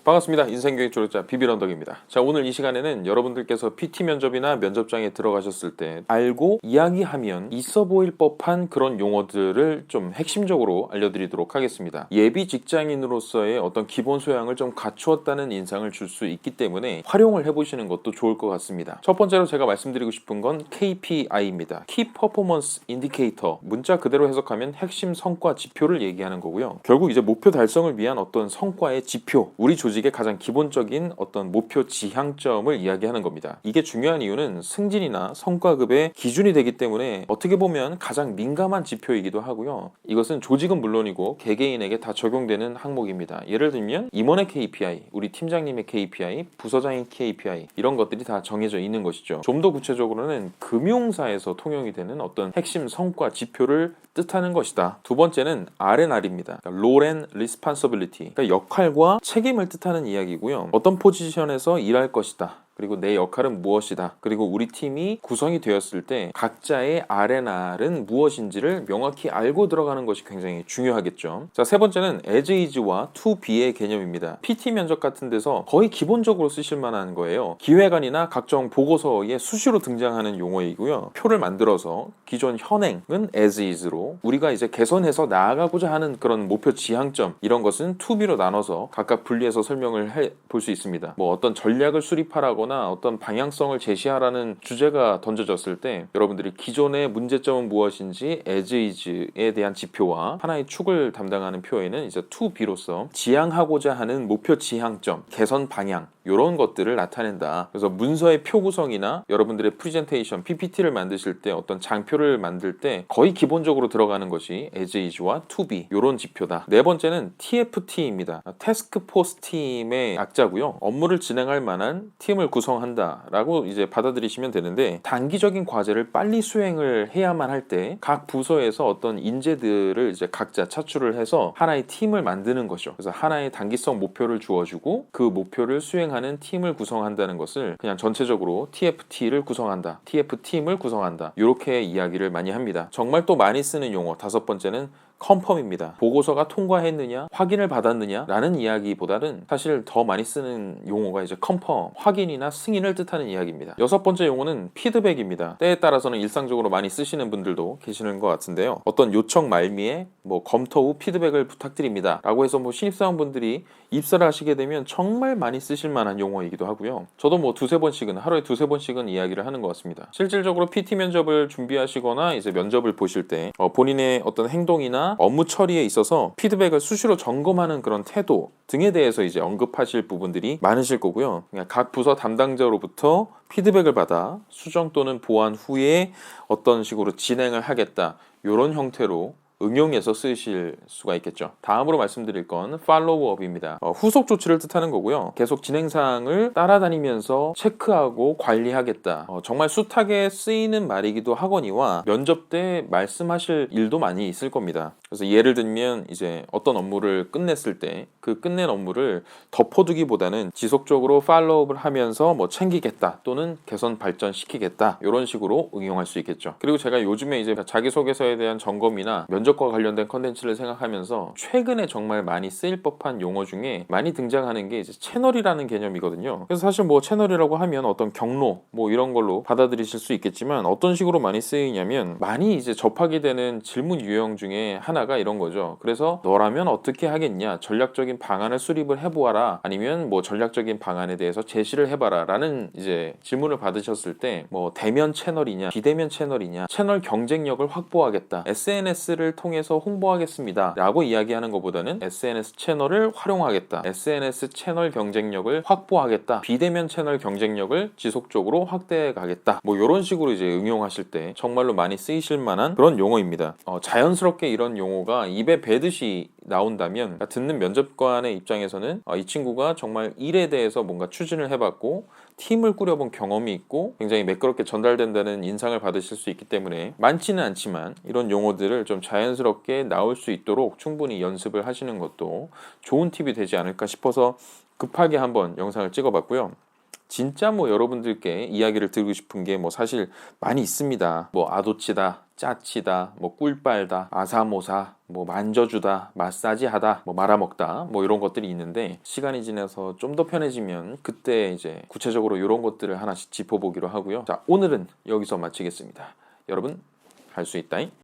반갑습니다. 인생교육 조력자 비비런덕입니다. 자, 오늘 이 시간에는 여러분들께서 PT 면접이나 면접장에 들어가셨을 때 알고 이야기하면 있어 보일 법한 그런 용어들을 좀 핵심적으로 알려드리도록 하겠습니다. 예비 직장인으로서의 어떤 기본 소양을 좀 갖추었다는 인상을 줄 수 있기 때문에 활용을 해보시는 것도 좋을 것 같습니다. 첫 번째로 제가 말씀드리고 싶은 건 KPI입니다. Key Performance Indicator. 문자 그대로 해석하면 핵심 성과 지표를 얘기하는 거고요. 결국 이제 목표 달성을 위한 어떤 성과의 지표, 우리 조직의 가장 기본적인 어떤 목표 지향점을 이야기하는 겁니다. 이게 중요한 이유는 승진이나 성과급의 기준이 되기 때문에 어떻게 보면 가장 민감한 지표이기도 하고요. 이것은 조직은 물론이고 개개인에게 다 적용되는 항목입니다. 예를 들면 임원의 KPI, 우리 팀장님의 KPI, 부서장의 KPI 이런 것들이 다 정해져 있는 것이죠. 좀 더 구체적으로는 금융사에서 통용이 되는 어떤 핵심 성과 지표를 뜻하는 것이다. 두 번째는 R&R입니다. 그러니까 Role and Responsibility. 그러니까 역할과 책임을 뜻하는 이야기고요. 어떤 포지션에서 일할 것이다. 그리고 내 역할은 무엇이다. 그리고 우리 팀이 구성이 되었을 때 각자의 R&R은 무엇인지를 명확히 알고 들어가는 것이 굉장히 중요하겠죠. 자, 세 번째는 as is와 to be의 개념입니다. PT 면접 같은 데서 거의 기본적으로 쓰실 만한 거예요. 기획안이나 각종 보고서에 수시로 등장하는 용어이고요. 표를 만들어서 기존 현행은 as is로, 우리가 이제 개선해서 나아가고자 하는 그런 목표 지향점, 이런 것은 to be로 나눠서 각각 분리해서 설명을 해 볼 수 있습니다. 뭐 어떤 전략을 수립하라고 어떤 방향성을 제시하라는 주제가 던져졌을 때 여러분들이 기존의 문제점은 무엇인지 as is에 대한 지표와 하나의 축을 담당하는 표에는 이제 to be로서 지향하고자 하는 목표 지향점, 개선 방향 이런 것들을 나타낸다. 그래서 문서의 표 구성이나 여러분들의 프레젠테이션, PPT를 만드실 때 어떤 장표를 만들 때 거의 기본적으로 들어가는 것이 as is와 to be 이런 지표다. 네 번째는 TFT입니다. 태스크 포스 팀의 약자고요. 업무를 진행할 만한 팀을 구성한다 라고 이제 받아들이시면 되는데, 단기적인 과제를 빨리 수행을 해야만 할 때 각 부서에서 어떤 인재들을 이제 각자 차출을 해서 하나의 팀을 만드는 거죠. 그래서 하나의 단기성 목표를 주어주고 그 목표를 수행하는 팀을 구성한다는 것을 그냥 전체적으로 TFT를 구성한다, TF팀을 구성한다 이렇게 이야기를 많이 합니다. 정말 또 많이 쓰는 용어 다섯 번째는 컨펌입니다. 보고서가 통과했느냐, 확인을 받았느냐 라는 이야기보다는 사실 더 많이 쓰는 용어가 이제 컨펌, 확인이나 승인을 뜻하는 이야기입니다. 여섯 번째 용어는 피드백입니다. 때에 따라서는 일상적으로 많이 쓰시는 분들도 계시는 것 같은데요. 어떤 요청 말미에 검토 후 피드백을 부탁드립니다 라고 해서 신입사원분들이 입사를 하시게 되면 정말 많이 쓰실 만한 용어이기도 하고요. 저도 두세 번씩은, 하루에 두세 번씩은 이야기를 하는 것 같습니다. 실질적으로 PT 면접을 준비하시거나 이제 면접을 보실 때 본인의 어떤 행동이나 업무 처리에 있어서 피드백을 수시로 점검하는 그런 태도 등에 대해서 이제 언급하실 부분들이 많으실 거고요. 각 부서 담당자로부터 피드백을 받아 수정 또는 보완 후에 어떤 식으로 진행을 하겠다, 이런 형태로 응용해서 쓰실 수가 있겠죠. 다음으로 말씀드릴 건 팔로우업입니다. 후속 조치를 뜻하는 거고요. 계속 진행사항을 따라다니면서 체크하고 관리하겠다. 정말 숱하게 쓰이는 말이기도 하거니와 면접 때 말씀하실 일도 많이 있을 겁니다. 그래서 예를 들면 이제 어떤 업무를 끝냈을 때 그 끝낸 업무를 덮어두기보다는 지속적으로 팔로우업을 하면서 챙기겠다 또는 개선 발전시키겠다, 이런 식으로 응용할 수 있겠죠. 그리고 제가 요즘에 이제 자기소개서에 대한 점검이나 면접과 관련된 컨텐츠를 생각하면서 최근에 정말 많이 쓰일 법한 용어 중에 많이 등장하는 게 이제 채널이라는 개념이거든요. 그래서 사실 채널이라고 하면 어떤 경로 이런 걸로 받아들이실 수 있겠지만, 어떤 식으로 많이 쓰이냐면 많이 이제 접하게 되는 질문 유형 중에 하나가 이런 거죠. 그래서 너라면 어떻게 하겠냐, 전략적인 방안을 수립을 해보아라, 아니면 전략적인 방안에 대해서 제시를 해봐라 라는 이제 질문을 받으셨을 때 대면 채널이냐 비대면 채널이냐, 채널 경쟁력을 확보하겠다, SNS를 통해서 홍보하겠습니다 라고 이야기하는 것보다는 SNS 채널을 활용하겠다, SNS 채널 경쟁력을 확보하겠다, 비대면 채널 경쟁력을 지속적으로 확대해 가겠다, 이런 식으로 이제 응용하실 때 정말로 많이 쓰이실 만한 그런 용어입니다. 자연스럽게 이런 용어가 입에 배듯이 나온다면 듣는 면접관의 입장에서는 이 친구가 정말 일에 대해서 뭔가 추진을 해봤고 팀을 꾸려본 경험이 있고 굉장히 매끄럽게 전달된다는 인상을 받으실 수 있기 때문에, 많지는 않지만 이런 용어들을 좀 자연스럽게 나올 수 있도록 충분히 연습을 하시는 것도 좋은 팁이 되지 않을까 싶어서 급하게 한번 영상을 찍어봤고요. 진짜 뭐 여러분들께 이야기를 드리고 싶은 게 뭐 사실 많이 있습니다. 뭐 아도치다, 짜치다, 뭐 꿀빨다, 아사모사, 뭐 만져주다, 마사지하다, 뭐 말아먹다, 뭐 이런 것들이 있는데 시간이 지나서 좀 더 편해지면 그때 이제 구체적으로 이런 것들을 하나씩 짚어보기로 하고요. 자, 오늘은 여기서 마치겠습니다. 여러분, 할 수 있다잉.